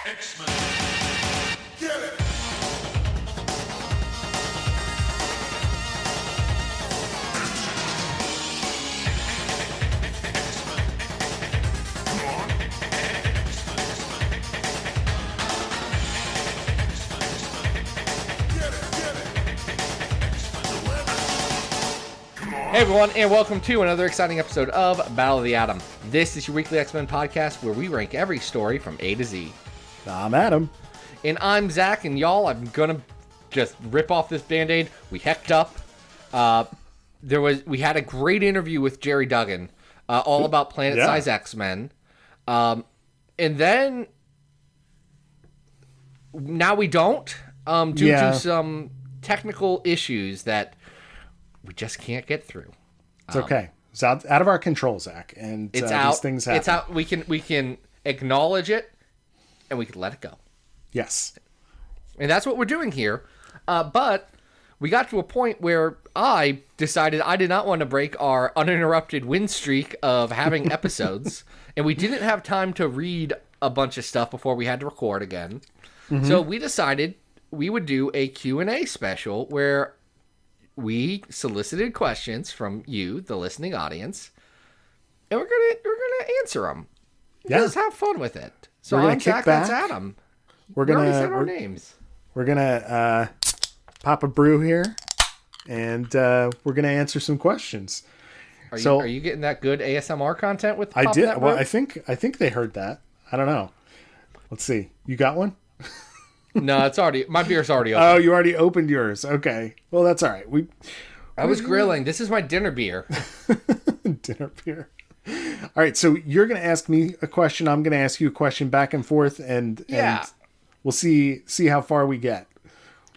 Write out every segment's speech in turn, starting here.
X-Men. Get it! Hey everyone, and welcome to another exciting episode of Battle of the Atom. This is your weekly X-Men podcast where we rank every story from A to Z. I'm Adam. And I'm Zach, and y'all, I'm gonna just rip off this Band-Aid. We hecked up. We had a great interview with Jerry Duggan, all about planet-size X-Men. And then, now we don't, due to some technical issues that we just can't get through. It's okay. It's out of our control, Zach. And it's out. These things happen. It's out. We can acknowledge it, and we can let it go. Yes. And that's what we're doing here. But we got to a point where I decided I did not want to break our uninterrupted win streak of having episodes, and we didn't have time to read a bunch of stuff before we had to record again. Mm-hmm. So we decided we would do a Q&A special where we solicited questions from you, the listening audience, and we're gonna answer them. Yeah. Just have fun with it. So I'm Zach, that's Adam. We already said our names. We're gonna pop a brew here, and we're gonna answer some questions. Are you getting that good ASMR content with? I did. That well, brew? I think they heard that. I don't know. Let's see. You got one? No, my beer's already open. Oh, you already opened yours. Okay. Well, that's all right. I was grilling. This is my dinner beer. Dinner beer. All right. So you're going to ask me a question. I'm going to ask you a question back and forth, and we'll see how far we get.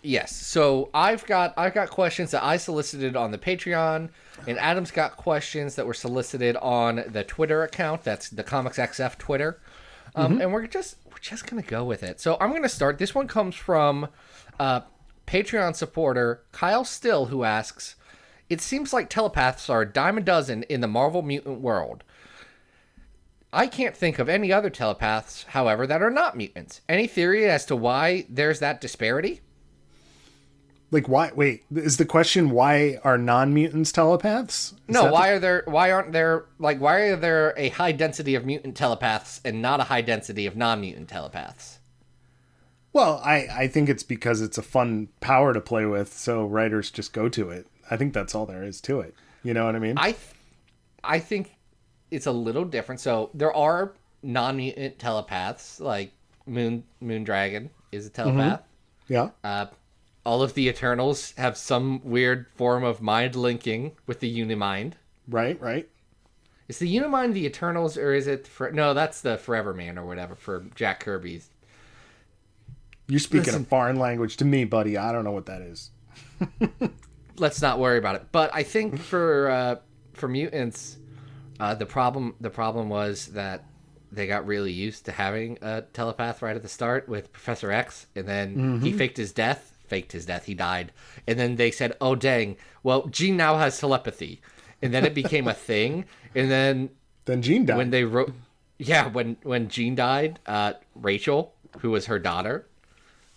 Yes. So I've got questions that I solicited on the Patreon, and Adam's got questions that were solicited on the Twitter account. That's the Comics XF Twitter. And we're just going to go with it. So I'm going to start. This one comes from Patreon supporter Kyle Still, who asks, it seems like telepaths are a dime a dozen in the Marvel mutant world. I can't think of any other telepaths, however, that are not mutants. Any theory as to why there's that disparity? Like, why? Wait, is the question why are non-mutants telepaths? Why are there a high density of mutant telepaths and not a high density of non-mutant telepaths? Well, I think it's because it's a fun power to play with, so writers just go to it. I think that's all there is to it. You know what I mean? I think it's a little different. So there are non-mutant telepaths, like Moondragon is a telepath. Mm-hmm. Yeah. All of the Eternals have some weird form of mind linking with the Unimind. Right. Is the Unimind the Eternals, or is it... No, that's the Forever Man or whatever for Jack Kirby's. You're speaking a foreign language to me, buddy. I don't know what that is. Let's not worry about it. But I think for mutants, the problem was that they got really used to having a telepath right at the start with Professor X, and then he faked his death, he died, and then they said, oh dang, well, Jean now has telepathy, and then it became a thing, and then Jean died. When they wrote, when Jean died, Rachel, who was her daughter,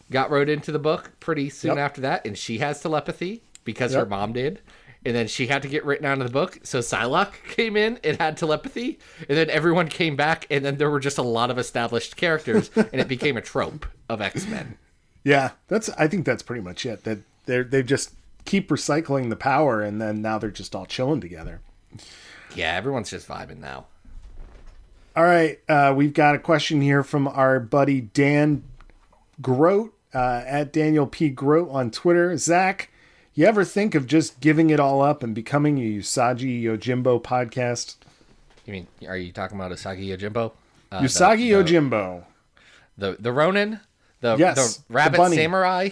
got wrote into the book pretty soon after that, and she has telepathy because her mom did. And then she had to get written out of the book. So Psylocke came in and had telepathy. And then everyone came back. And then there were just a lot of established characters. And it became a trope of X-Men. Yeah, I think that's pretty much it. That they just keep recycling the power. And then now they're just all chilling together. Yeah, everyone's just vibing now. All right. We've got a question here from our buddy Dan Grote. At Daniel P. Grote on Twitter. Zach, you ever think of just giving it all up and becoming a Usagi Yojimbo podcast? You mean, are you talking about Usagi Yojimbo? Usagi Yojimbo. The Ronin? The rabbit samurai?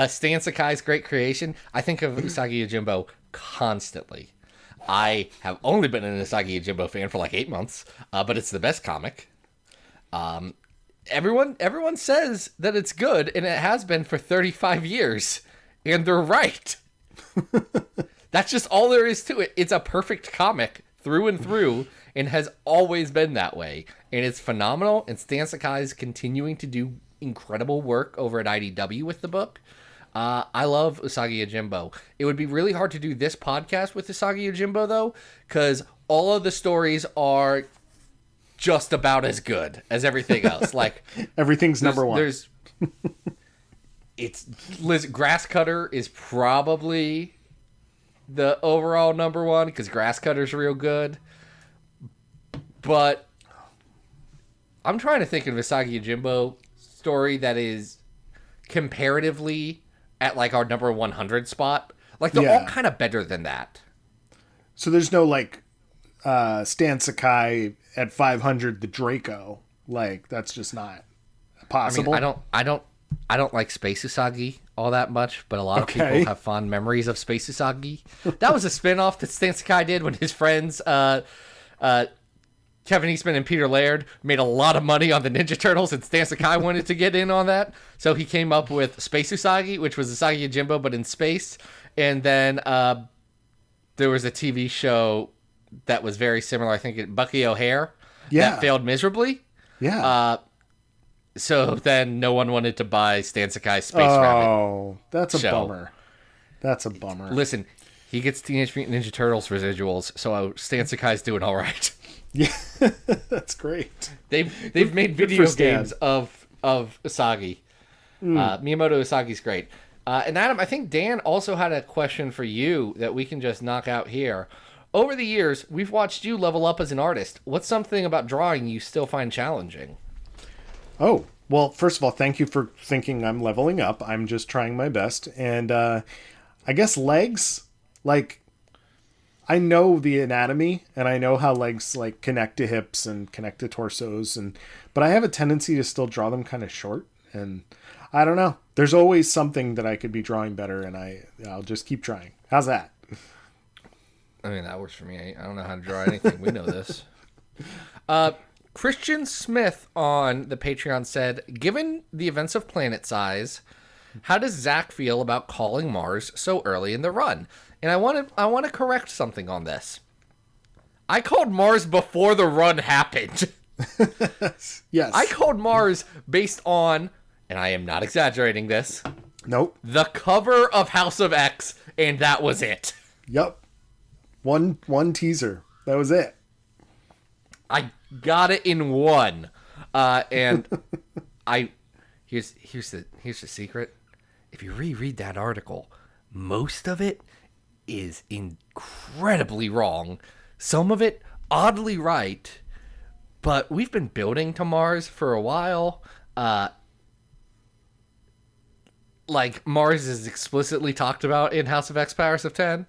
Stan Sakai's great creation. I think of Usagi Yojimbo constantly. I have only been an Usagi Yojimbo fan for like 8 months, but it's the best comic. Everyone says that it's good, and it has been for 35 years, and they're right. That's just all there is to it. It's a perfect comic through and through, and has always been that way. And it's phenomenal. And Stan Sakai is continuing to do incredible work over at IDW with the book. I love Usagi Yojimbo. It would be really hard to do this podcast with Usagi Yojimbo, though, because all of the stories are just about as good as everything else. Like everything's number one. Grass Cutter is probably the overall number one because Grass Cutter's real good. But I'm trying to think of Usagi Yojimbo story that is comparatively at like our number 100 spot. Like they're all kind of better than that. So there's no like Stan Sakai at 500 the Draco. Like that's just not possible. I mean, I don't like Space Usagi all that much, but a lot of people have fond memories of Space Usagi. That was a spinoff that Stan Sakai did when his friends Kevin Eastman and Peter Laird made a lot of money on the Ninja Turtles, and Stan Sakai wanted to get in on that. So he came up with Space Usagi, which was Usagi Yojimbo, but in space. And then there was a TV show that was very similar, I think, Bucky O'Hare, that failed miserably. Yeah. So then no one wanted to buy Stan Sakai's Space Rabbit. Oh, that's a bummer. That's a bummer. Listen, he gets Teenage Mutant Ninja Turtles residuals, so Stan Sakai's doing all right. Yeah, that's great. They've made video games of Usagi. Miyamoto Usagi's great. And Adam, I think Dan also had a question for you that we can just knock out here. Over the years, we've watched you level up as an artist. What's something about drawing you still find challenging? Oh, well, first of all, thank you for thinking I'm leveling up. I'm just trying my best. And I guess legs, like, I know the anatomy and I know how legs like connect to hips and connect to torsos, but I have a tendency to still draw them kind of short, and I don't know. There's always something that I could be drawing better, and I'll just keep trying. How's that? I mean, that works for me. I don't know how to draw anything. We know this. Christian Smith on the Patreon said, given the events of Planet Size, how does Zach feel about calling Mars so early in the run? And I want to correct something on this. I called Mars before the run happened. Yes. I called Mars based on, and I am not exaggerating this. Nope. The cover of House of X, and that was it. Yep. One teaser. That was it. I got it in one. And here's the secret. If you reread that article, most of it is incredibly wrong. Some of it oddly right. But we've been building to Mars for a while. Like, Mars is explicitly talked about in House of X Powers of 10.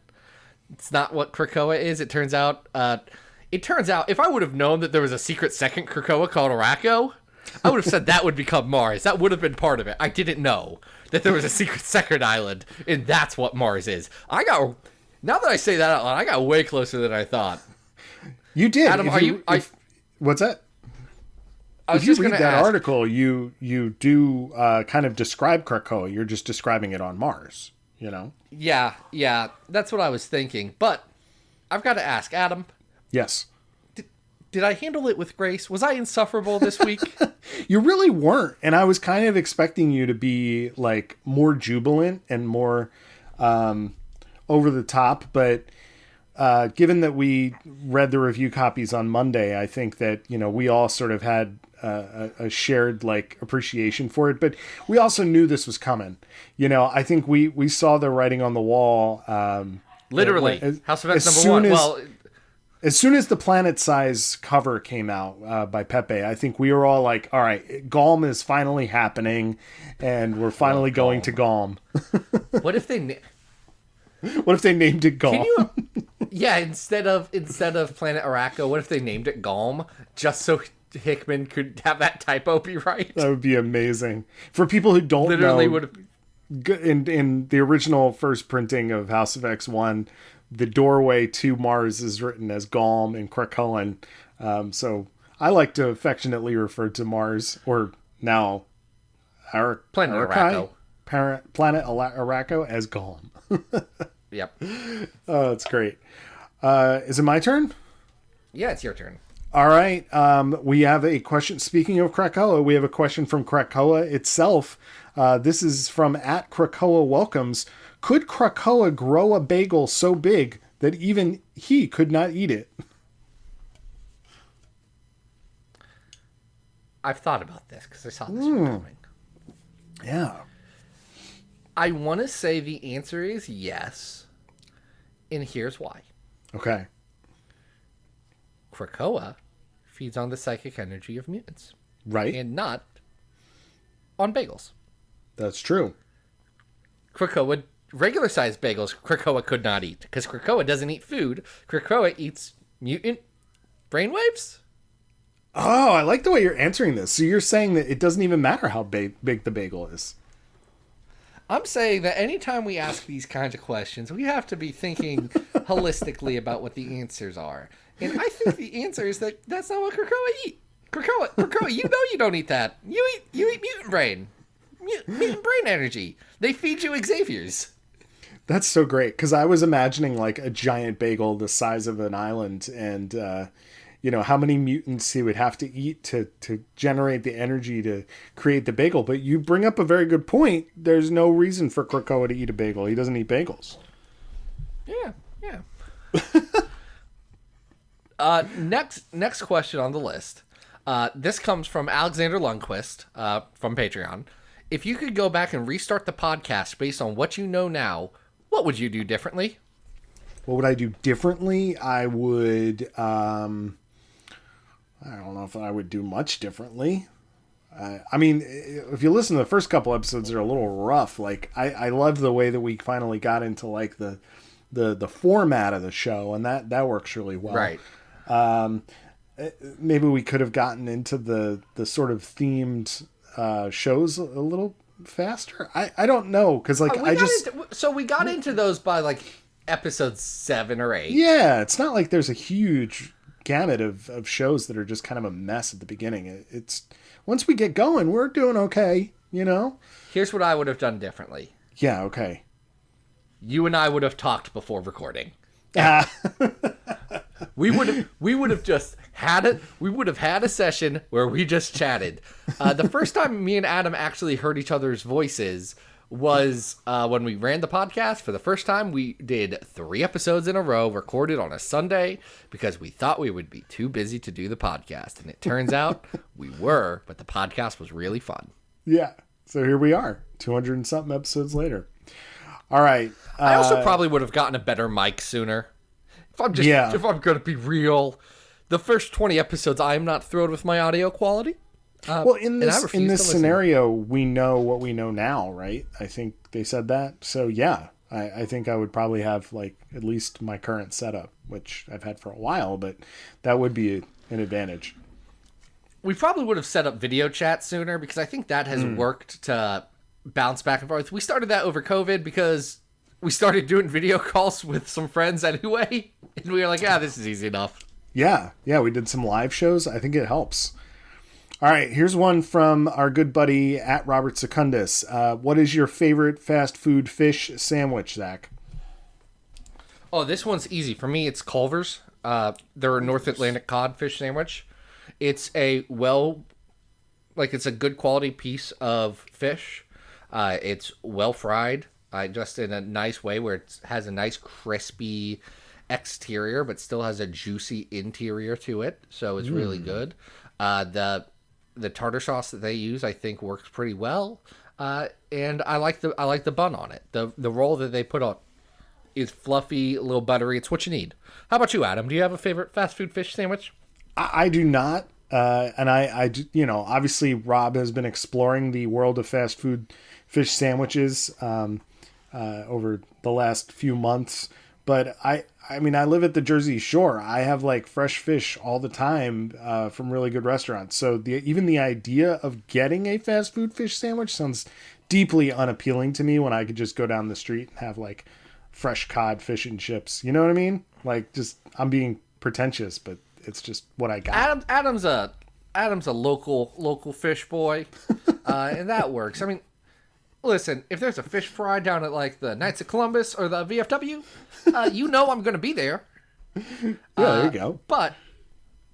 It's not what Krakoa is. It turns out if I would have known that there was a secret second Krakoa called Ayako, I would have said that would become Mars. That would have been part of it. I didn't know that there was a secret second island, and that's what Mars is. Now that I say that out loud, I got way closer than I thought. You did. Adam, what's that? If you read that article, you do kind of describe Krakoa. You're just describing it on Mars, you know? Yeah, that's what I was thinking. But I've got to ask, Adam. Yes. Did I handle it with grace? Was I insufferable this week? You really weren't. And I was kind of expecting you to be like more jubilant and more over the top. But given that we read the review copies on Monday, I think that, you know, we all sort of had a shared like appreciation for it. But we also knew this was coming. You know, I think we saw the writing on the wall. Literally. House of X #1. As soon as the Planet Size cover came out by Pepe, I think we were all like, all right, Galm is finally happening, and we're finally going to Galm. What if they named it Galm? Yeah, instead of Planet Arako, what if they named it Galm, just so Hickman could have that typo be right? That would be amazing. For people who don't know, in the original first printing of House of X1, the doorway to Mars is written as Galm and Krakoan. So I like to affectionately refer to Mars, or now our Planet Arako. Planet Arako as Galm. Yep. Oh, it's great. Is it my turn? Yeah, it's your turn. All right. We have a question. Speaking of Krakoa, we have a question from Krakoa itself. This is from @Krakoa Welcomes. Could Krakoa grow a bagel so big that even he could not eat it? I've thought about this because I saw this one coming. Yeah. I want to say the answer is yes, and here's why. Okay. Krakoa feeds on the psychic energy of mutants. Right. And not on bagels. That's true. Krakoa, regular-sized bagels, Krakoa could not eat. Because Krakoa doesn't eat food. Krakoa eats mutant brainwaves? Oh, I like the way you're answering this. So you're saying that it doesn't even matter how big the bagel is. I'm saying that anytime we ask these kinds of questions, we have to be thinking holistically about what the answers are. And I think the answer is that that's not what Krakoa eat. Krakoa, you know you don't eat that. You eat mutant brain. Mutant brain energy. They feed you Xavier's. That's so great, because I was imagining like a giant bagel the size of an island, and how many mutants he would have to eat to generate the energy to create the bagel. But you bring up a very good point. There's no reason for Krakoa to eat a bagel. He doesn't eat bagels. Yeah. Next question on the list. This comes from Alexander Lundquist from Patreon. If you could go back and restart the podcast based on what you know now, what would you do differently? What would I do differently? I would, I don't know if I would do much differently. I mean, if you listen to the first couple episodes, they're a little rough. Like, I love the way that we finally got into like the format of the show, and that works really well. Right. Maybe we could have gotten into the sort of themed shows a little faster. I don't know, because like we got into those by like episode 7 or 8. Yeah, it's not like there's a huge gamut of shows that are just kind of a mess at the beginning. It's once we get going, we're doing okay. Here's what I would have done differently. Yeah. Okay. You and I would have talked before recording. We would have just had it. We would have had a session where we just chatted. The first time me and Adam actually heard each other's voices was when we ran the podcast for the first time. We did 3 episodes in a row, recorded on a Sunday, because we thought we would be too busy to do the podcast. And it turns out we were, but the podcast was really fun. Yeah. So here we are, 200 and something episodes later. All right. I also probably would have gotten a better mic sooner. If I'm going to be real, the first 20 episodes, I am not thrilled with my audio quality. Well, in this scenario, we know what we know now, right? I think they said that. So yeah, I think I would probably have like at least my current setup, which I've had for a while, but that would be an advantage. We probably would have set up video chat sooner, because I think that has worked to bounce back and forth. We started that over COVID because we started doing video calls with some friends anyway, and we were like, this is easy enough. Yeah, we did some live shows. I think it helps. All right, here's one from our good buddy @Robert Secundus. What is your favorite fast food fish sandwich, Zach? Oh, this one's easy. For me, it's Culver's. They're a North Atlantic cod fish sandwich. It's it's a good quality piece of fish. It's well fried, just in a nice way where it has a nice crispy exterior, but still has a juicy interior to it. So it's really good. The tartar sauce that they use, I think, works pretty well. And I like the bun on it. The roll that they put on is fluffy, a little buttery. It's what you need. How about you, Adam? Do you have a favorite fast food fish sandwich? I do not. And I obviously Rob has been exploring the world of fast food fish sandwiches over the last few months. But I mean, I live at the Jersey Shore. I have like fresh fish all the time from really good restaurants. So even the idea of getting a fast food fish sandwich sounds deeply unappealing to me, when I could just go down the street and have like fresh cod, fish and chips. You know what I mean? Like, just, I'm being pretentious, but it's just what I got. Adam's a local fish boy, and that works. I mean, listen, if there's a fish fry down at like the Knights of Columbus or the VFW, I'm going to be there. Yeah, there you go. But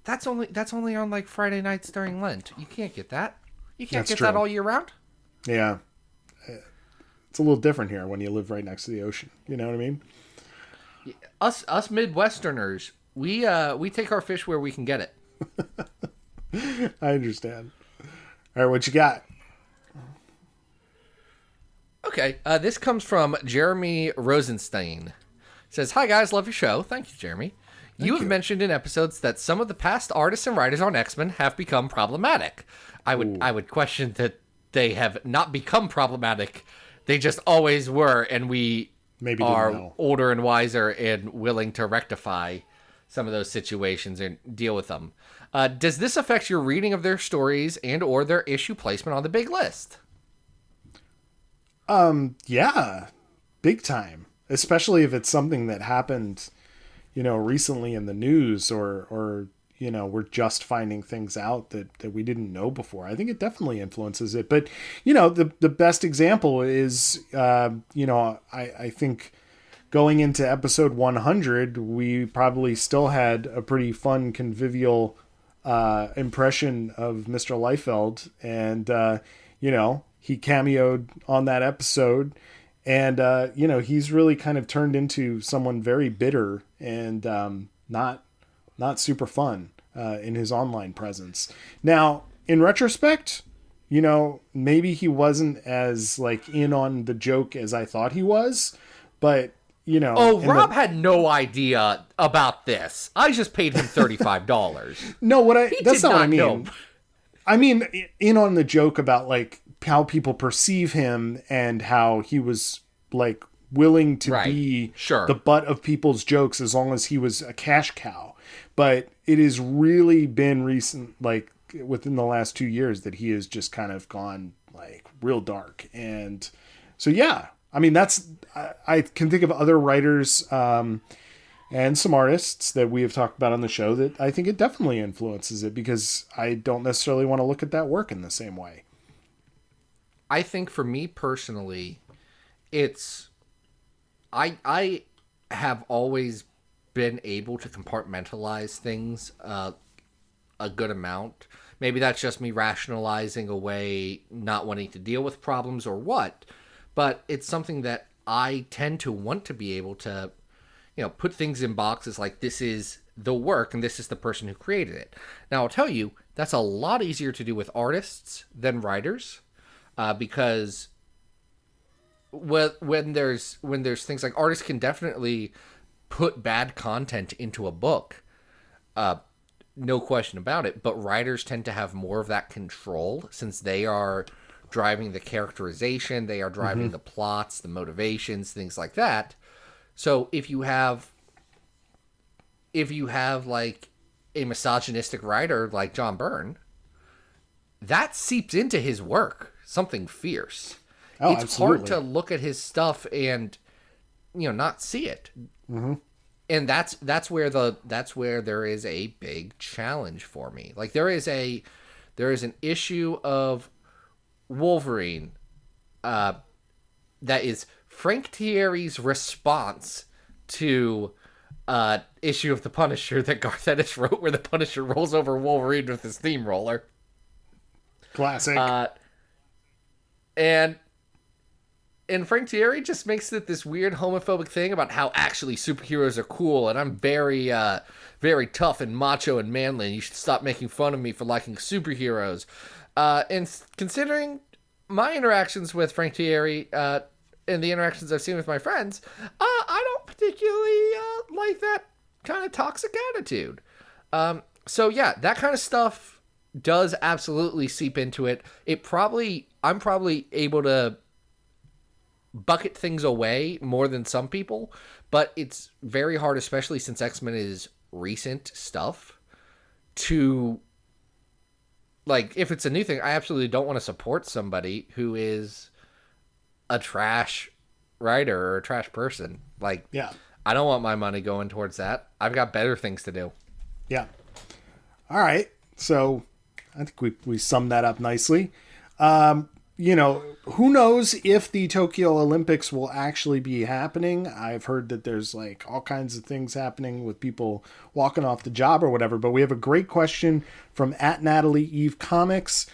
that's only on like Friday nights during Lent. You can't get that. You can't That's get true. that all year round. Yeah. It's a little different here when you live right next to the ocean. You know what I mean? Us Midwesterners, we take our fish where we can get it. I understand. All right, what you got? Okay, this comes from Jeremy Rosenstein. It says, "Hi guys, love your show." Thank you, Jeremy. You have mentioned in episodes that some of the past artists and writers on X-Men have become problematic. I would question that they have not become problematic. They just always were, and we Maybe are didn't know. older and wiser and willing to rectify some of those situations and deal with them. Does this affect your reading of their stories and or their issue placement on the big list? Yeah, big time. Especially if it's something that happened, recently in the news or we're just finding things out that we didn't know before. I think it definitely influences it. But, the best example is, I think going into episode 100, we probably still had a pretty fun, convivial impression of Mr. Liefeld. And, he cameoed on that episode. And, he's really kind of turned into someone very bitter and not super fun in his online presence. Now, in retrospect, maybe he wasn't as in on the joke as I thought he was. But, Oh, Rob had no idea about this. I just paid him $35. No, that's not what I mean. Know. I mean, in on the joke about how people perceive him and how he was willing to be the butt of people's jokes as long as he was a cash cow. But it has really been recent, within the last 2 years, that he has just kind of gone real dark. And so, yeah, I mean, I can think of other writers and some artists that we have talked about on the show that I think it definitely influences it, because I don't necessarily want to look at that work in the same way. I think for me personally, I have always been able to compartmentalize things a good amount. Maybe that's just me rationalizing away not wanting to deal with problems or what, but it's something that I tend to want to be able to, put things in boxes like this is the work and this is the person who created it. Now, I'll tell you, that's a lot easier to do with artists than writers, because when there's things like artists can definitely put bad content into a book, no question about it, but writers tend to have more of that control since they are driving the characterization, they are driving the plots, the motivations, things like that. So if you have a misogynistic writer like John Byrne, that seeps into his work something fierce. Oh, it's absolutely. hard to look at his stuff and not see it. Mm-hmm. And that's where there is a big challenge for me. There is an issue of Wolverine that is Frank Thierry's response to issue of the Punisher that Garth Ennis wrote, where the Punisher rolls over Wolverine with his steamroller. Classic. And Frank Thierry just makes it this weird homophobic thing about how actually superheroes are cool, and I'm very, very tough and macho and manly, and you should stop making fun of me for liking superheroes. And considering my interactions with Frank Thierry and the interactions I've seen with my friends, I don't particularly like that kind of toxic attitude. So yeah, that kind of stuff does absolutely seep into it. I'm probably able to bucket things away more than some people, but it's very hard, especially since X-Men is recent stuff, to if it's a new thing. I absolutely don't want to support somebody who is a trash writer or a trash person. Yeah, I don't want my money going towards that. I've got better things to do. Yeah. All right. So I think we summed that up nicely. who knows if the Tokyo Olympics will actually be happening. I've heard that there's like all kinds of things happening with people walking off the job or whatever. But we have a great question from @NatalieEveComics.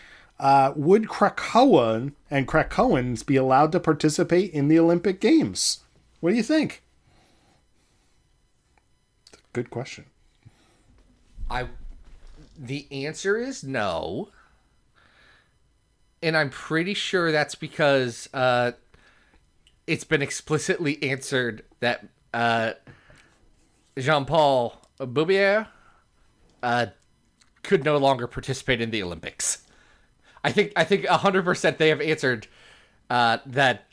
Would Krakoan and Krakoans be allowed to participate in the Olympic Games? What do you think? Good question. The answer is no. And I'm pretty sure that's because it's been explicitly answered that Jean-Paul Boubier could no longer participate in the Olympics. I think 100% they have answered that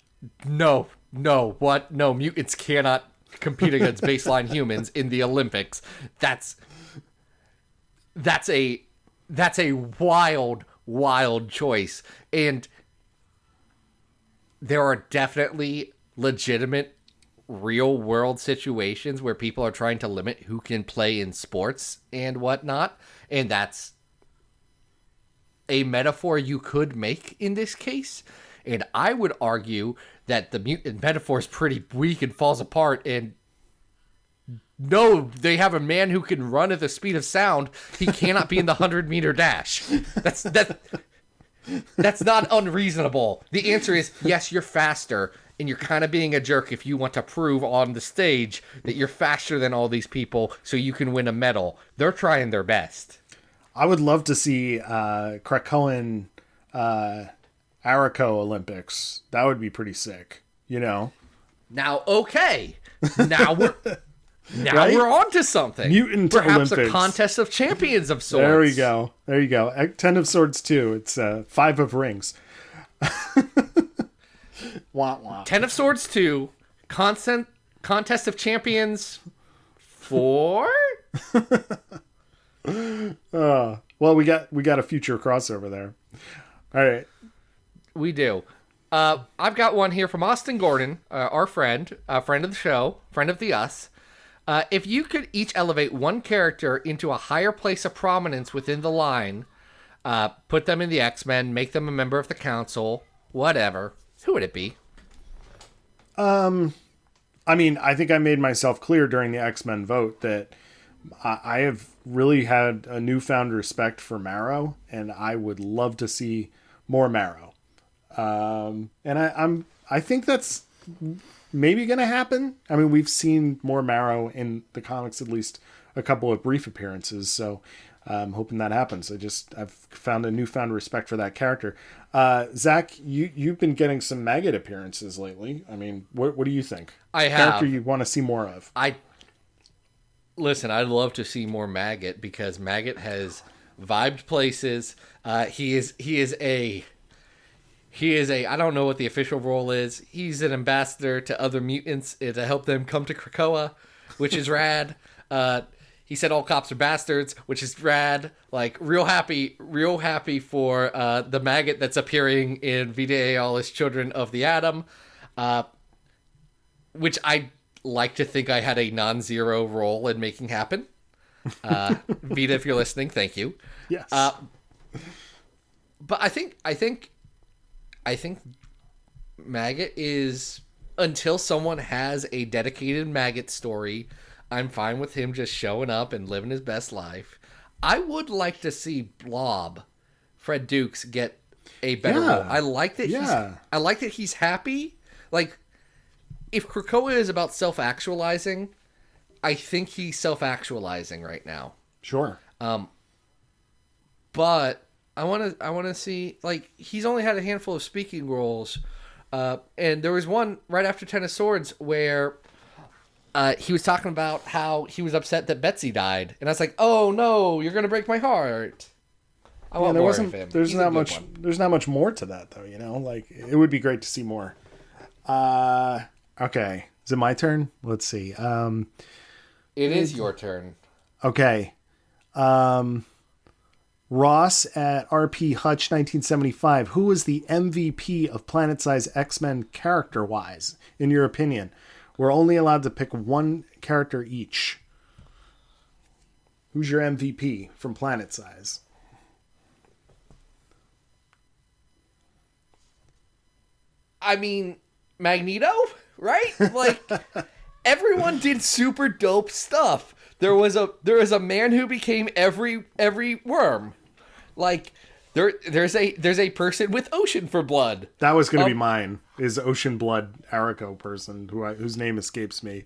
no, mutants cannot compete against baseline humans in the Olympics. That's a wild choice. And there are definitely legitimate real world situations where people are trying to limit who can play in sports and whatnot. And that's a metaphor you could make in this case. And I would argue that the mutant metaphor is pretty weak and falls apart. And no, they have a man who can run at the speed of sound. He cannot be in the 100-meter dash. That's not unreasonable. The answer is yes, you're faster, and you're kind of being a jerk if you want to prove on the stage that you're faster than all these people so you can win a medal. They're trying their best. I would love to see Krakoan Ayako Olympics. That would be pretty sick, Now, okay. Now we're right? We're on to something. Mutant Perhaps Olympics. A contest of champions of sorts. There you go. 10 of Swords 2. It's 5 of Rings. Wah, wah. 10 of Swords 2. Contest of Champions 4? Well, we got a future crossover there. All right. We do. I've got one here from Austin Gordon, our friend of the show, friend of the us. If you could each elevate one character into a higher place of prominence within the line, put them in the X-Men, make them a member of the council, whatever, who would it be? I mean, I think I made myself clear during the X-Men vote that I have really had a newfound respect for Marrow, and I would love to see more Marrow. And I think that's maybe going to happen. I mean, we've seen more Marrow in the comics, at least a couple of brief appearances. So I'm hoping that happens. I've found a newfound respect for that character. Zach, you've been getting some Maggot appearances lately. I mean, what do you think? I have. Character you want to see more of? Listen, I'd love to see more Maggot because Maggot has vibed places. He is a I don't know what the official role is. He's an ambassador to other mutants to help them come to Krakoa, which is rad. He said all cops are bastards, which is rad. Like real happy for the Maggot that's appearing in Vita Ayala's Children of the Atom, which I like to think I had a non-zero role in making happen. Vita, if you're listening, thank you. Yes. But I think Maggot is, until someone has a dedicated Maggot story, I'm fine with him just showing up and living his best life. I would like to see Blob, Fred Dukes, get a better role. I like that he's happy. Like, if Krakoa is about self-actualizing, I think he's self-actualizing right now. Sure. But I want to see, like, he's only had a handful of speaking roles, and there was one right after Ten of Swords where he was talking about how he was upset that Betsy died, and I was like, "Oh no, you're gonna break my heart." I want more of him. There's not much. There's not much more to that, though. Like it would be great to see more. Okay, is it my turn? Let's see. It is your turn. Okay. Ross at RP Hutch 1975. Who was the MVP of Planet Size X-Men character-wise, in your opinion? We're only allowed to pick one character each. Who's your MVP from Planet Size? I mean, Magneto, right? Like, everyone did super dope stuff. There was a man who became every worm. Like, there's a person with ocean for blood. That was going to be mine. Is Ocean Blood Ayako person whose name escapes me.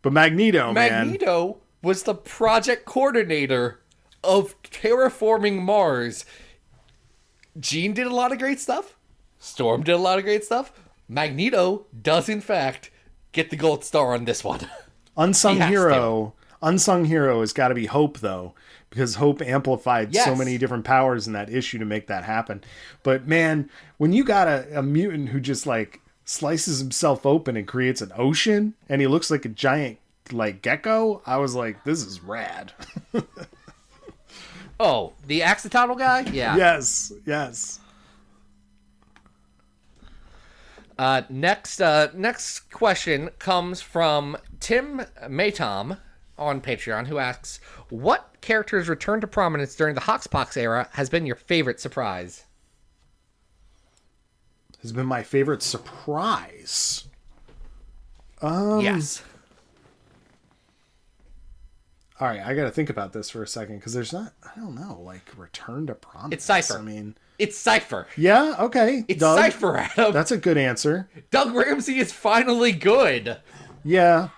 But Magneto was the project coordinator of terraforming Mars. Jean did a lot of great stuff. Storm did a lot of great stuff. Magneto does, in fact, get the gold star on this one. Unsung hero has got to be Hope, though, because Hope amplified so many different powers in that issue to make that happen. But man, when you got a mutant who just like slices himself open and creates an ocean, and he looks like a giant like gecko, I was like, this is rad. Oh, the accidental guy? Yeah. Yes. Next question comes from Tim Maytom on Patreon, who asks, what character's return to prominence during the Hoxpox era has been your favorite surprise? Has been my favorite surprise. Yes. All right, I got to think about this for a second, because there's not, I don't know, like, return to prominence. It's Cypher. I mean... It's Cypher. Yeah, okay. It's Doug, Cypher, Adam. That's a good answer. Doug Ramsey is finally good. Yeah.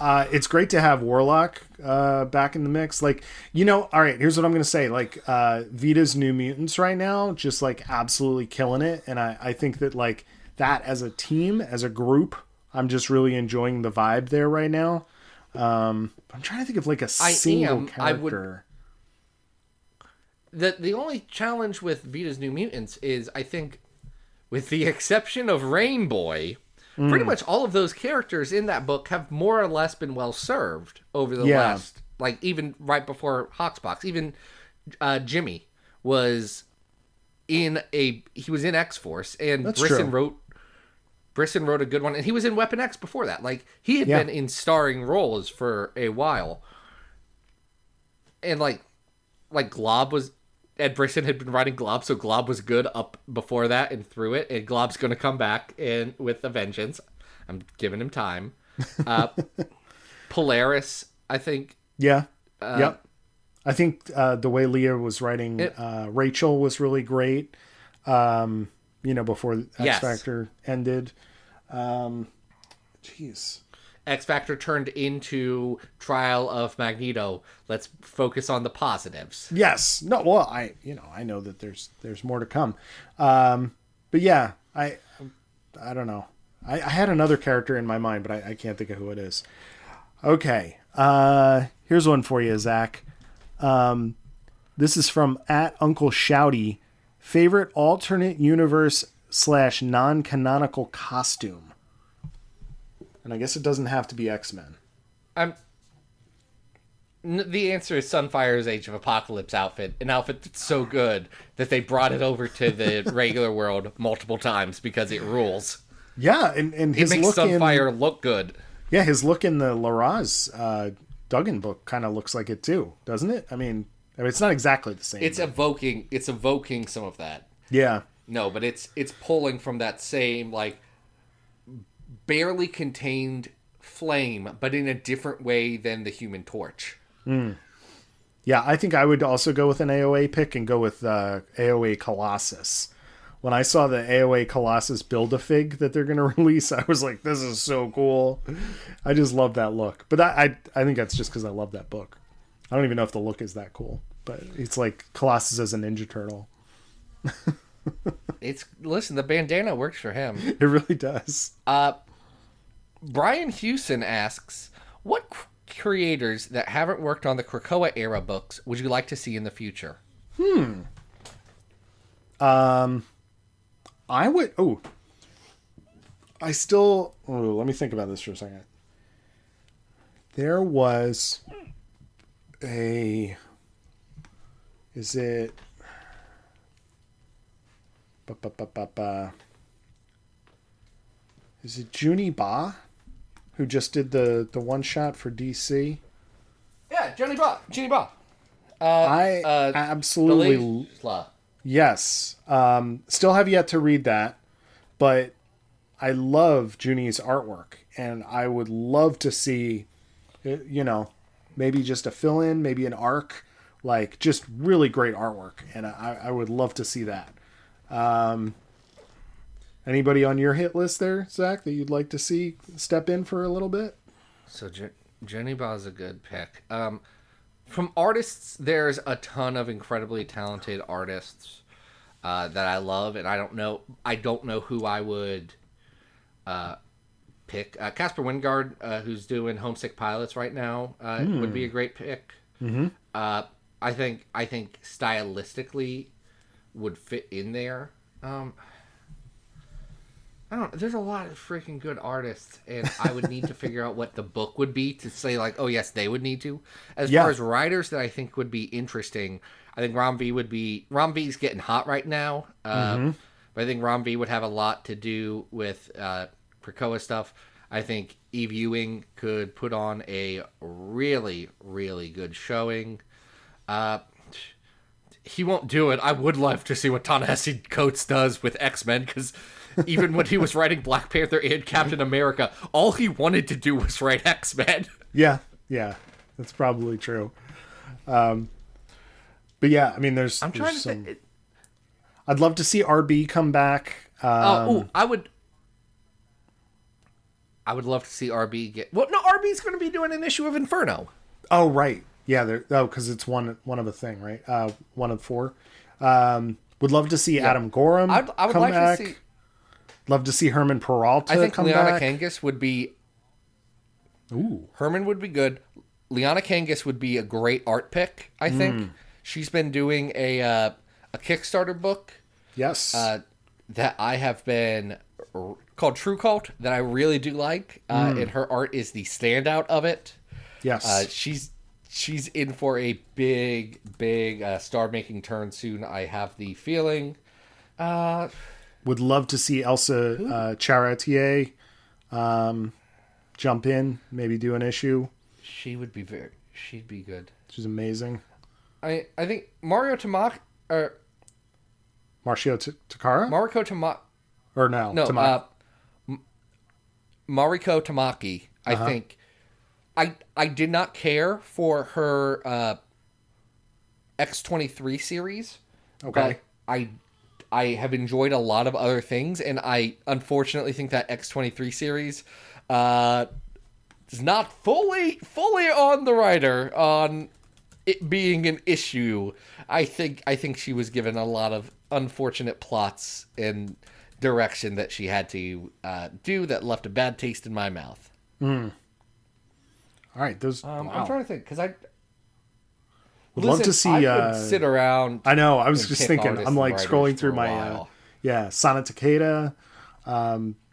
It's great to have Warlock back in the mix. Like, all right, here's what I'm going to say. Like, Vita's New Mutants right now, just, like, absolutely killing it. And I think that, like, that as a team, as a group, I'm just really enjoying the vibe there right now. I'm trying to think of, like, a single character. The only challenge with Vita's New Mutants is, I think, with the exception of Rainboy, pretty much all of those characters in that book have more or less been well served over the last, like, even right before Hoxpox. Even Jimmy was in X-Force, and That's Brisson true. wrote a good one, and he was in Weapon X before that. Like, he had been in starring roles for a while. And, like Glob was... Ed Brisson had been writing Glob, so Glob was good up before that and through it, and Glob's going to come back with a vengeance. I'm giving him time. Polaris, I think. Yeah. Yep. I think the way Leah was writing Rachel was really great, before X Factor ended. Jeez. X Factor turned into Trial of Magneto. Let's focus on the positives. Yes. No. Well, I know that there's more to come. But yeah, I don't know. I had another character in my mind, but I can't think of who it is. Okay. Here's one for you, Zach. This is from @UncleShouty. Favorite alternate universe / non-canonical costume. And I guess it doesn't have to be X-Men. The answer is Sunfire's Age of Apocalypse outfit. An outfit that's so good that they brought it over to the regular world multiple times because it rules. Yeah, and his it makes look Sunfire look good. Yeah, his look in the Laraz Duggan book kind of looks like it too, doesn't it? I mean, it's not exactly the same. It's evoking some of that. Yeah. No, but it's pulling from that same, like, barely contained flame, but in a different way than the Human Torch. Yeah, I think I would also go with an AOA pick and go with AOA Colossus. When I saw the AOA Colossus Build-A-Fig that they're going to release, I was like, this is so cool. I just love that look. But I think that's just because I love that book. I don't even know if the look is that cool. But it's like Colossus as a Ninja Turtle. Listen, the bandana works for him. It really does. Brian Hewson asks, what creators that haven't worked on the Krakoa era books would you like to see in the future? I would... let me think about this for a second. There was a... Is it... Is it Juni Ba, who just did the one shot for DC? Yeah, Juni Ba. I absolutely... Yes. Still have yet to read that. but I love Junya's artwork, and I would love to see, maybe just a fill-in, maybe an arc, like just really great artwork, and I would love to see that. Anybody on your hit list there, Zach, that you'd like to see step in for a little bit? So Jenny Ba is a good pick. From artists, there's a ton of incredibly talented artists that I love, and I don't know who I would pick. Casper Wingard, who's doing Homesick Pilots right now, would be a great pick. Mm-hmm. I think stylistically would fit in there. I don't know. There's a lot of freaking good artists, and I would need to figure out what the book would be to say, like, oh, yes, they would need to. As far as writers that I think would be interesting, I think Ram V's getting hot right now. But I think Ram V would have a lot to do with Krakoa stuff. I think Eve Ewing could put on a really, really good showing. He won't do it. I would love to see what Ta-Nehisi Coates does with X-Men, because even when he was writing Black Panther and Captain America, all he wanted to do was write X-Men. Yeah, that's probably true. But yeah, I mean, there's trying there's to some... think. I'd love to see RB come back. I would love to see RB get... Well, no, RB's going to be doing an issue of Inferno. Oh, right. Yeah, because it's one of a thing, right? One of 4. Would love to see Adam Gorham I would come like back. to see... Love to see Herman Peralta I think come Liana back. Kangas would be... Ooh. Herman would be good. Liana Kangas would be a great art pick, I think. She's been doing a Kickstarter book. Yes. That I have been... called True Cult, that I really do like. And her art is the standout of it. Yes. She's in for a big star-making turn soon, I have the feeling. Would love to see Elsa Charretier jump in, maybe do an issue. She'd be good. She's amazing. I think Mario Tamaki... Marcio Takara? Mariko Tamaki... Or no? No, Mariko Tamaki, I think... I did not care for her X-23 series. Okay. But I have enjoyed a lot of other things, and I unfortunately think that X-23 series is not fully on the writer on it being an issue. I think she was given a lot of unfortunate plots and direction that she had to do that left a bad taste in my mouth. All right, those. Wow. Wow. I'm trying to think, because I would love to see. I could sit around. I know. I was just thinking. artists I'm like and scrolling writers through for a my. while. Sana Takeda.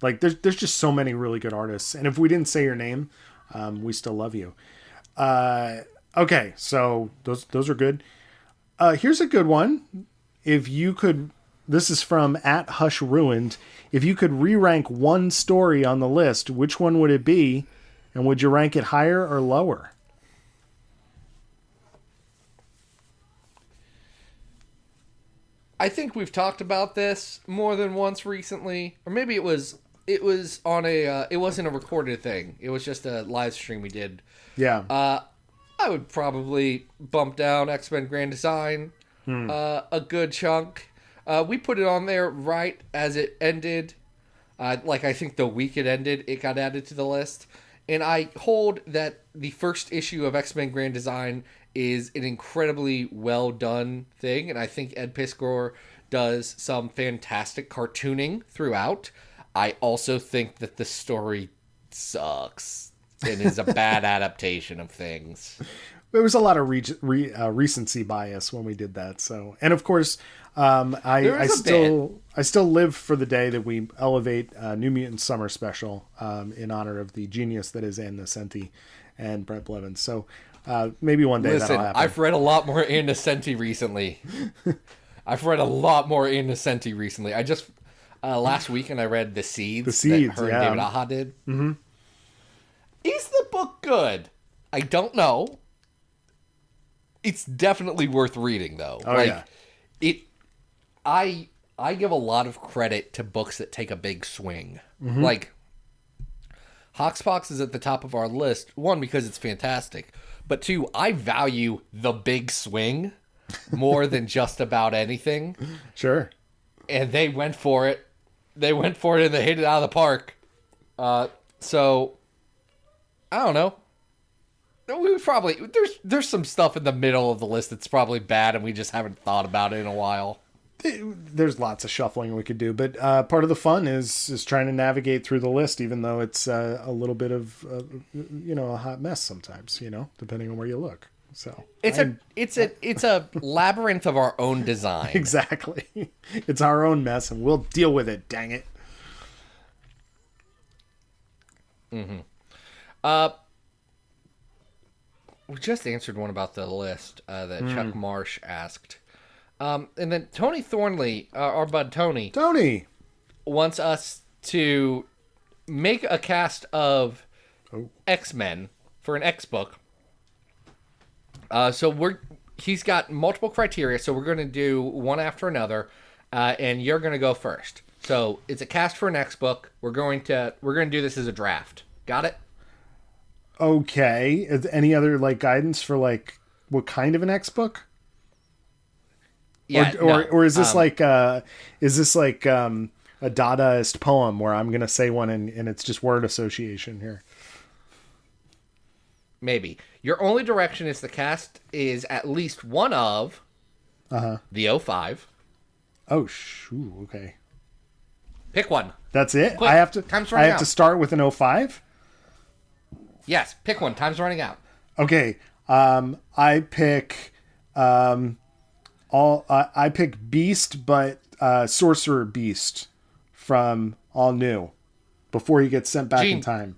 Like there's just so many really good artists, and if we didn't say your name, we still love you. Okay, so those are good. Here's a good one. If you could, this is from @HushRuined. If you could re-rank one story on the list, which one would it be, and would you rank it higher or lower? I think we've talked about this more than once recently, or maybe it was on a it wasn't a recorded thing. It was just a live stream we did. Yeah. I would probably bump down X-Men Grand Design a good chunk. We put it on there right as it ended. Like I think the week it ended, it got added to the list. And I hold that the first issue of X-Men Grand Design is an incredibly well done thing, and I think Ed Piskor does some fantastic cartooning throughout. I also think that the story sucks and is a bad adaptation of things. There was a lot of recency bias when we did that. So, and of course, I still live for the day that we elevate New Mutant Summer Special in honor of the genius that is Ann Nesenti and Brett Blevins. So maybe one day that'll happen. I've read a lot more Ann Nesenti recently. I just last weekend I read The Seeds that her and David Aja did. Mm-hmm. Is the book good? I don't know. It's definitely worth reading, though. Oh, yeah. I give a lot of credit to books that take a big swing. Like, Hoxpox is at the top of our list. One, because it's fantastic. But two, I value the big swing more than just about anything. Sure. And they went for it. They went for it and they hit it out of the park. So, I don't know. We probably there's some stuff in the middle of the list that's probably bad and we just haven't thought about it in a while. There's lots of shuffling we could do, but part of the fun is trying to navigate through the list, even though it's a little bit of a hot mess sometimes, depending on where you look. So it's a labyrinth of our own design. Exactly. It's our own mess, and we'll deal with it. Dang it. We just answered one about the list that Chuck Marsh asked. And then Tony Thornley, our bud Tony, wants us to make a cast of X-Men for an X book. So he's got multiple criteria, so we're going to do one after another, and you're going to go first. So it's a cast for an X book. We're going to do this as a draft. Got it? Okay. Any other guidance for what kind of an X book? Yeah, or is this a Dadaist poem where I'm gonna say one and it's just word association here? Maybe. Your only direction is the cast is at least one of the 05. Oh shoo, okay. Pick one. That's it? Quick. I have to Time's running out. to start with an 05? Yes, pick one. Time's running out. Okay. I pick I pick Beast, but Sorcerer Beast from All New before he gets sent back in time.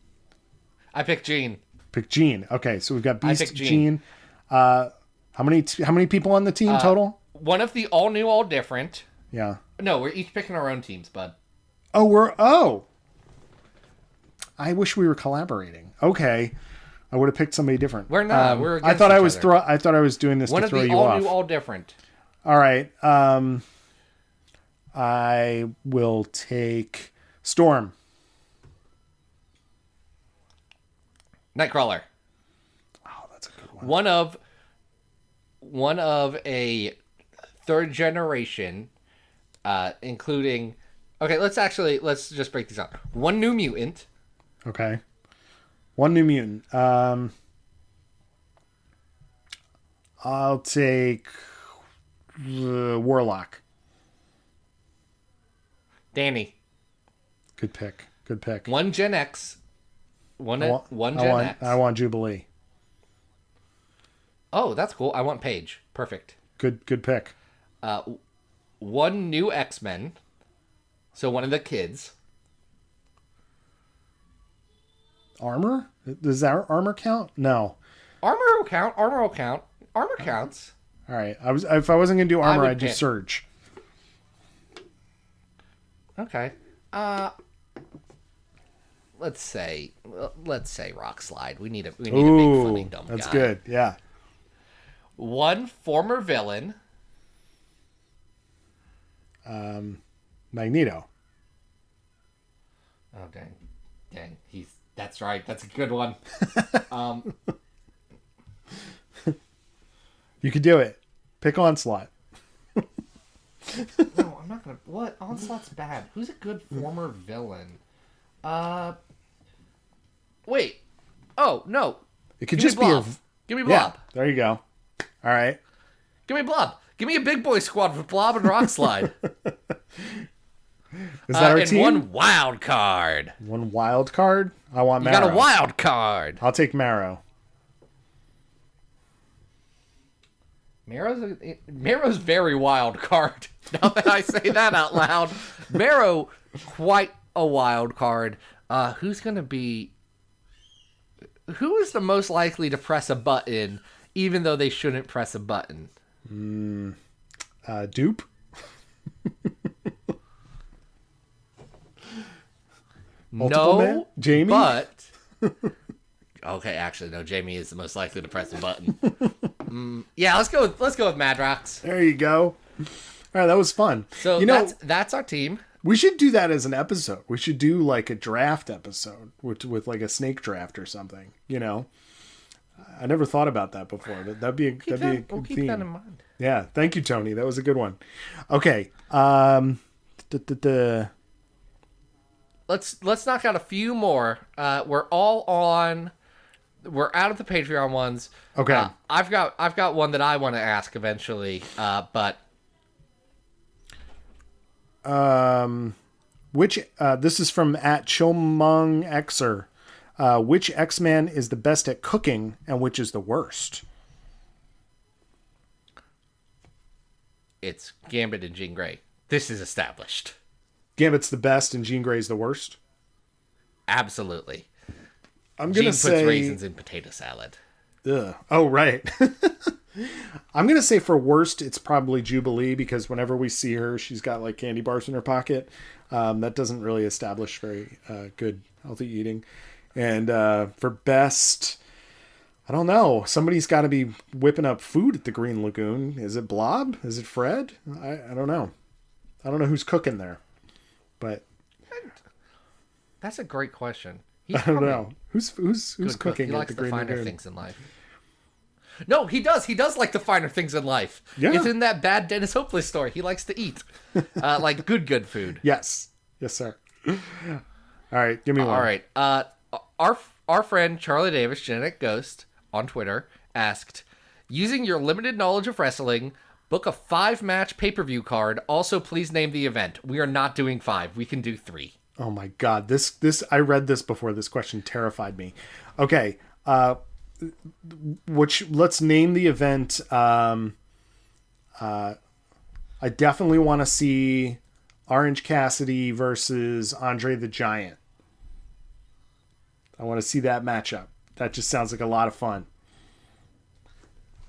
I pick Jean. Pick Jean. Okay, so we've got Beast, I pick Jean. How many people on the team total? One of the All New, All Different. Yeah. No, we're each picking our own teams, bud. Oh, I wish we were collaborating. Okay. I would have picked somebody different. We're not. We're against I thought each other. I thought I was doing this one to of throw the you All off. New, All Different. All right. I will take Storm. Nightcrawler. Oh, that's a good one. One of a third generation, including. Okay, let's just break these out. One New Mutant. Okay. One New Mutant. I'll take Warlock. Danny. Good pick. One Gen X. One Gen X. I want Jubilee. Oh, that's cool. I want Paige. Perfect. Good pick. One new X-Men. So one of the kids. Armor? Does that armor count? No. Armor will count. Armor counts. All right. If I wasn't gonna do armor, I'd do pick. Surge. Okay. Let's say Rock Slide. We need a big funny dumb guy. That's good. Yeah. One former villain. Magneto. Oh dang. That's right. That's a good one. You could do it. Pick Onslaught. No, I'm not gonna. What? Onslaught's bad. Who's a good former villain? Wait. Oh no. It could Give just me be Blob. Give me Blob. Yeah, there you go. All right. Give me Blob. Give me a big boy squad with Blob and Rock Slide. Is that our and team? one wild card. One wild card? I want You Marrow. got a wild card. I'll take Marrow. Marrow's very wild card. Now that I say that out loud. Marrow, quite a wild card. Who is the most likely to press a button, even though they shouldn't press a button? Dupe? No, Jamie? But okay, actually, no. Jamie is the most likely to press a button. Yeah, let's go with Madrox. There you go. right, that was fun. So that's our team. We should do that as an episode. We should do like a draft episode with like a snake draft or something. I never thought about that before, but that'd be a good Keep theme. that in mind. Yeah, thank you, Tony. That was a good one. Okay, Let's knock out a few more. We're out of the Patreon ones. Okay. I've got one that I want to ask eventually. But which this is from @Chomungxer. Which X-Man is the best at cooking and which is the worst? it's Gambit and Jean Grey. This is established. Gambit's the best and Jean Grey's the worst? Absolutely. I'm going to say... puts raisins in potato salad. Ugh. Oh, right. I'm going to say for worst, it's probably Jubilee, because whenever we see her, she's got like candy bars in her pocket. That doesn't really establish very good, healthy eating. And for best, I don't know. Somebody's got to be whipping up food at the Green Lagoon. Is it Blob? Is it Fred? I don't know. I don't know who's cooking there. But that's a great question. I don't know. Who's cooking He at likes the Green finer Lagoon? things in life. No, he does. He does like the finer things in life. Yeah. It's in that bad Dennis Hopeless story. He likes to eat. Like good food. Yes. Yes, sir. All right. Give me one. All right. Our friend Charlie Davis, Genetic Ghost, on Twitter, asked, using your limited knowledge of wrestling, book a 5-match pay-per-view card. Also, please name the event. We are not doing 5. We can do 3. Oh my God. This I read this before. This question terrified me. Okay. Let's name the event. I definitely want to see Orange Cassidy versus Andre the Giant. I want to see that matchup. That just sounds like a lot of fun.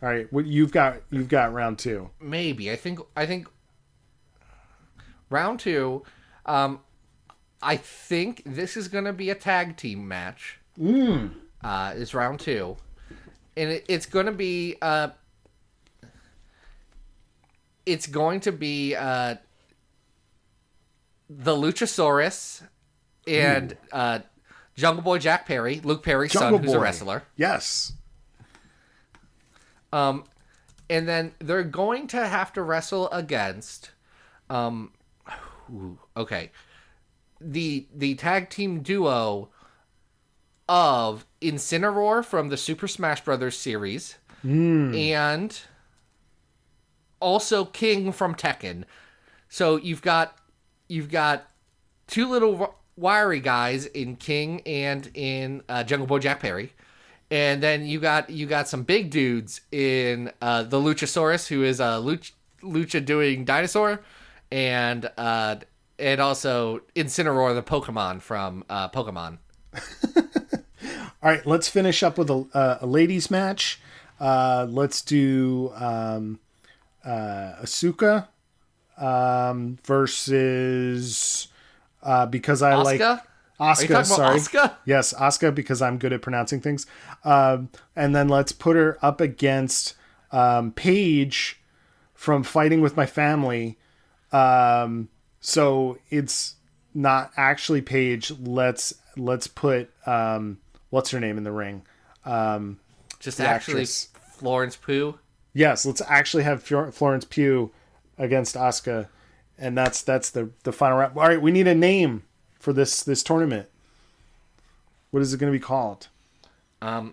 All right, what you've got round 2. Maybe. I think round 2, I think this is going to be a tag team match. Is round 2. And it's going to be the Luchasaurus and Jungle Boy Jack Perry, Luke Perry's son, who's a wrestler. Yes. And then they're going to have to wrestle against the tag team duo of Incineroar from the Super Smash Brothers series and also King from Tekken. So you've got 2 little wiry guys in King and in Jungle Boy Jack Perry. And then you got some big dudes in the Luchasaurus, who is a lucha doing dinosaur, and also Incineroar, the Pokemon from Pokemon. All right, let's finish up with a ladies match. Let's do Asuka versus because I Asuka? like Asuka. Are you talking Sorry, about Asuka? Yes, Asuka, because I'm good at pronouncing things. And then let's put her up against Paige from Fighting with My Family. So it's not actually Paige. Let's put what's her name in the ring? Just actually actress. Florence Pugh. Yes, let's actually have Florence Pugh against Asuka, and that's the final round. All right, we need a name for this tournament. What is it going to be called? The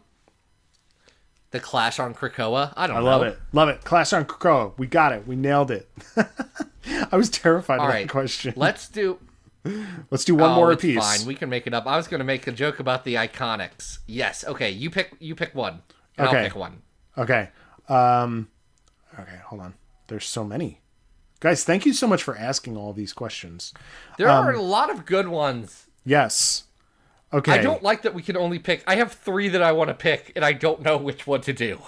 Clash on Krakoa. I don't know. Love it. Clash on Krakoa. We got it. We nailed it. I was terrified of that question. Let's do one more apiece. Fine, we can make it up. I was going to make a joke about the Iconics. Yes. Okay, you pick one, and Okay. I'll pick one. Okay. Okay, hold on. There's so many. Guys, thank you so much for asking all these questions. There are a lot of good ones. Yes. Okay. I don't like that we can only pick. I have 3 that I want to pick, and I don't know which one to do.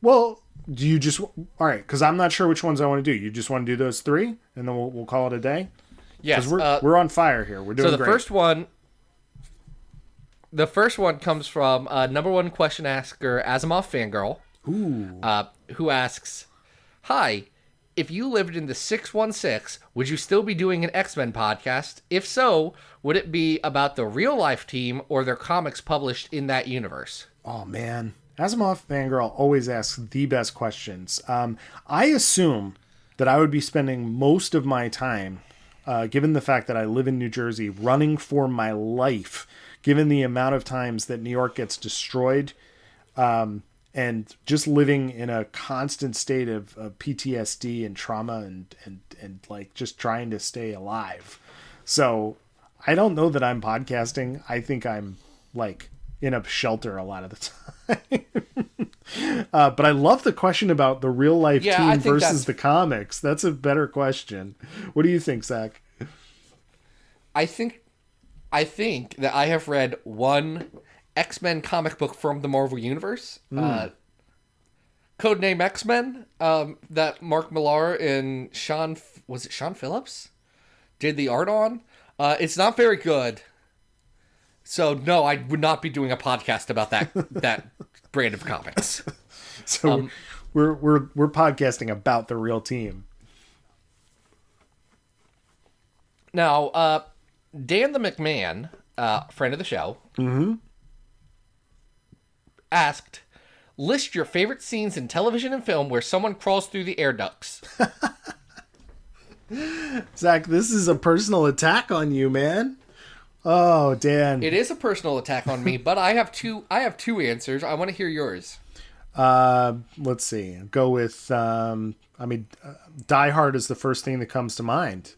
Well, do you just... All right, because I'm not sure which ones I want to do. You just want to do those 3, and then we'll call it a day? Yes. Because we're on fire here. We're doing great. great. The first one comes from number 1 question asker, Asimov Fangirl, Ooh. who asks, "Hi, if you lived in the 616, would you still be doing an X-Men podcast? If so, would it be about the real-life team or their comics published in that universe? Oh, man. Asimov Fangirl always asks the best questions. I assume that I would be spending most of my time, given the fact that I live in New Jersey, running for my life, given the amount of times that New York gets destroyed, and just living in a constant state of PTSD and trauma and like just trying to stay alive. So I don't know that I'm podcasting. I think I'm like in a shelter a lot of the time. But I love the question about the real life team versus the comics. That's a better question. What do you think, Zach? I think that I have read one X-Men comic book from the Marvel Universe. Codename X-Men, that Mark Millar and Sean Phillips did the art on. It's not very good. So no, I would not be doing a podcast about that brand of comics. So we're podcasting about the real team. Now, Dan the McMahon, friend of the show, asked, list your favorite scenes in television and film where someone crawls through the air ducts. Zach, this is a personal attack on you, man. Oh, Dan. It is a personal attack on me, but I have two answers. I want to hear yours. Let's see. Go with, Die Hard is the first thing that comes to mind.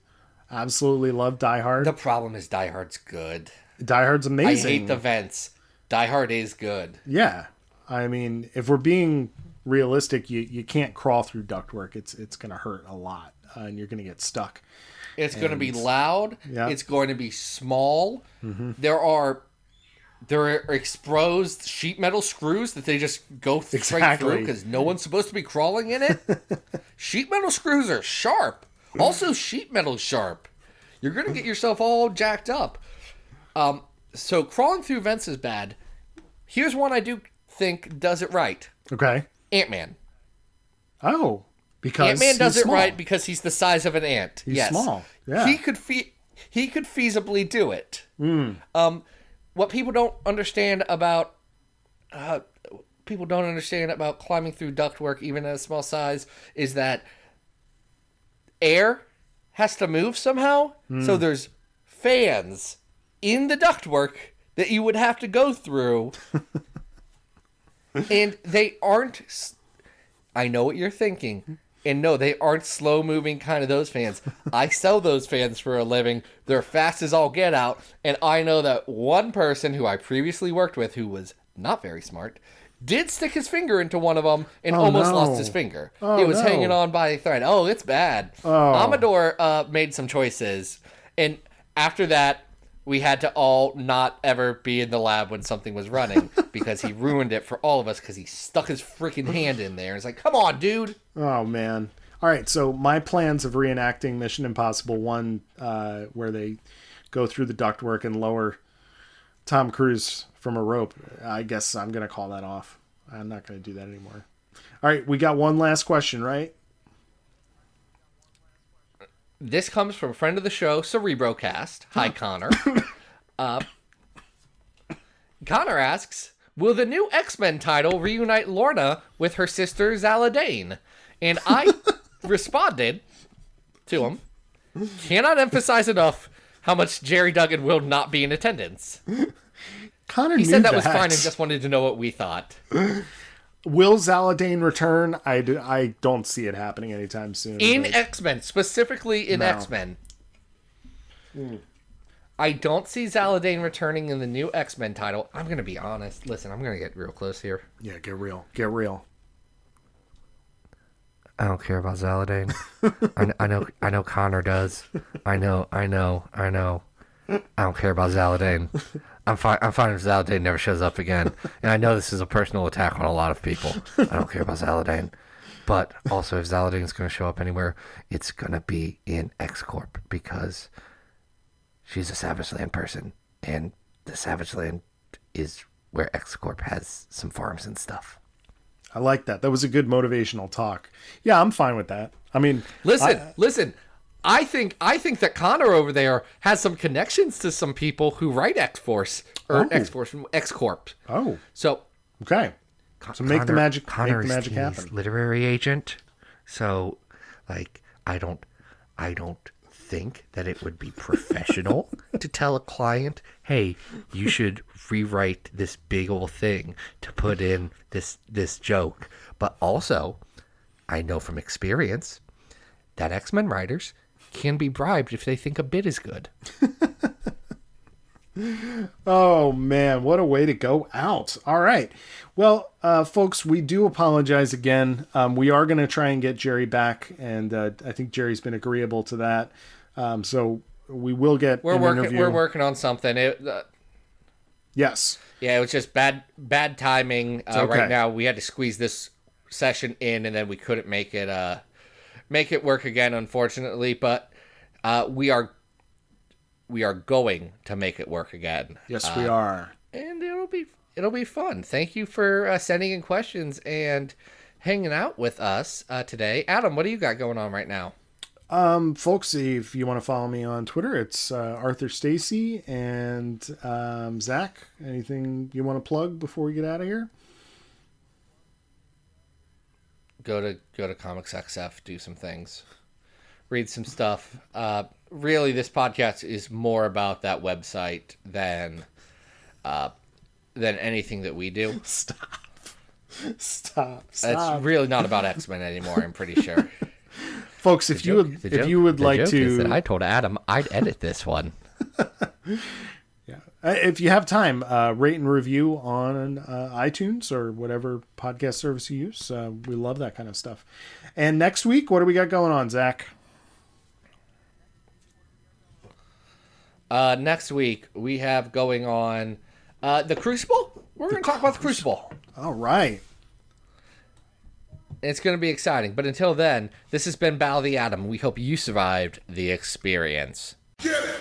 Absolutely love Die Hard. The problem is Die Hard's good. Die Hard's amazing. I hate the vents. Die Hard is good. Yeah. I mean, if we're being realistic, you can't crawl through ductwork. It's going to hurt a lot, and you're going to get stuck. It's going to be loud. Yeah. It's going to be small. Mm-hmm. There are exposed sheet metal screws that they just go straight through because no one's supposed to be crawling in it. Sheet metal screws are sharp. Also, sheet metal's sharp. You're going to get yourself all jacked up. So crawling through vents is bad. Here's one I do think does it right. Okay. Ant-Man. Oh, because Ant-Man does it small. Right because he's the size of an ant. He's small. Yeah. He could feasibly do it. What people don't understand about climbing through ductwork, even at a small size, is that air has to move somehow. So there's fans in the ductwork that you would have to go through. And they aren't... I know what you're thinking. And no, they aren't slow-moving kind of those fans. I sell those fans for a living. They're fast as all get out. And I know that one person who I previously worked with, who was not very smart, did stick his finger into one of them and almost lost his finger. It was hanging on by a thread. Oh, it's bad. Amador made some choices. And after that, we had to all not ever be in the lab when something was running because he ruined it for all of us because he stuck his freaking hand in there. It's like, come on, dude. Oh, man. All right, so my plans of reenacting Mission Impossible 1, where they go through the ductwork and lower Tom Cruise from a rope, I guess I'm going to call that off. I'm not going to do that anymore. All right, we got one last question, right? This comes from a friend of the show, Cerebrocast. Hi, Connor. Connor asks, will the new X-Men title reunite Lorna with her sister Zaladane? And I responded to him, cannot emphasize enough how much Jerry Duggan will not be in attendance. Connor He knew said that was fine and just wanted to know what we thought. Will Zaladane return? I don't see it happening anytime soon. In X-Men, specifically in X-Men. I don't see Zaladane returning in the new X-Men title. I'm going to be honest. Listen, I'm going to get real close here. Yeah, get real. Get real. I don't care about Zaladane. I know Connor does. I know. I don't care about Zaladane. I'm fine if Zaladane never shows up again. And I know this is a personal attack on a lot of people. I don't care about Zaladane. But also, if Zaladane's going to show up anywhere, it's going to be in X-Corp because she's a Savage Land person. And the Savage Land is where X-Corp has some farms and stuff. I like that. That was a good motivational talk. Yeah, I'm fine with that. I mean, Listen. I think that Connor over there has some connections to some people who write X-Force or X-Force X-Corp. Oh, So okay. So make the magic Connor's happen. literary agent. So, like, I don't think that it would be professional to tell a client, "Hey, you should rewrite this big old thing to put in this joke." But also, I know from experience that X-Men writers can be bribed if they think a bit is good. Oh, man, what a way to go out. All right. Well, folks, we do apologize again. We are going to try and get Jerry back, and I think Jerry's been agreeable to that. So we will get an interview. We're working on something. Yes. Yeah, it was just bad timing. okay. Right now, we had to squeeze this session in, and then we couldn't make it work again, unfortunately. But we are going to make it work again. Yes, we are. And it'll be fun. Thank you for sending in questions and hanging out with us today. Adam, what do you got going on right now? Folks, if you want to follow me on Twitter, it's Arthur Stacy. And Zach, anything you want to plug before we get out of here? Go to Comics XF, do some things, read some stuff. Really, this podcast is more about that website than anything that we do. Stop. It's really not about X-Men anymore, I'm pretty sure. Folks, if you would like to, I told Adam I'd edit this one. if you have time, rate and review on iTunes or whatever podcast service you use. We love that kind of stuff. And next week, what do we got going on, Zach? Next week, we have going on the Crucible. We're going to talk about the Crucible. All right. It's going to be exciting. But until then, this has been Battle of the Atom. We hope you survived the experience. Get it!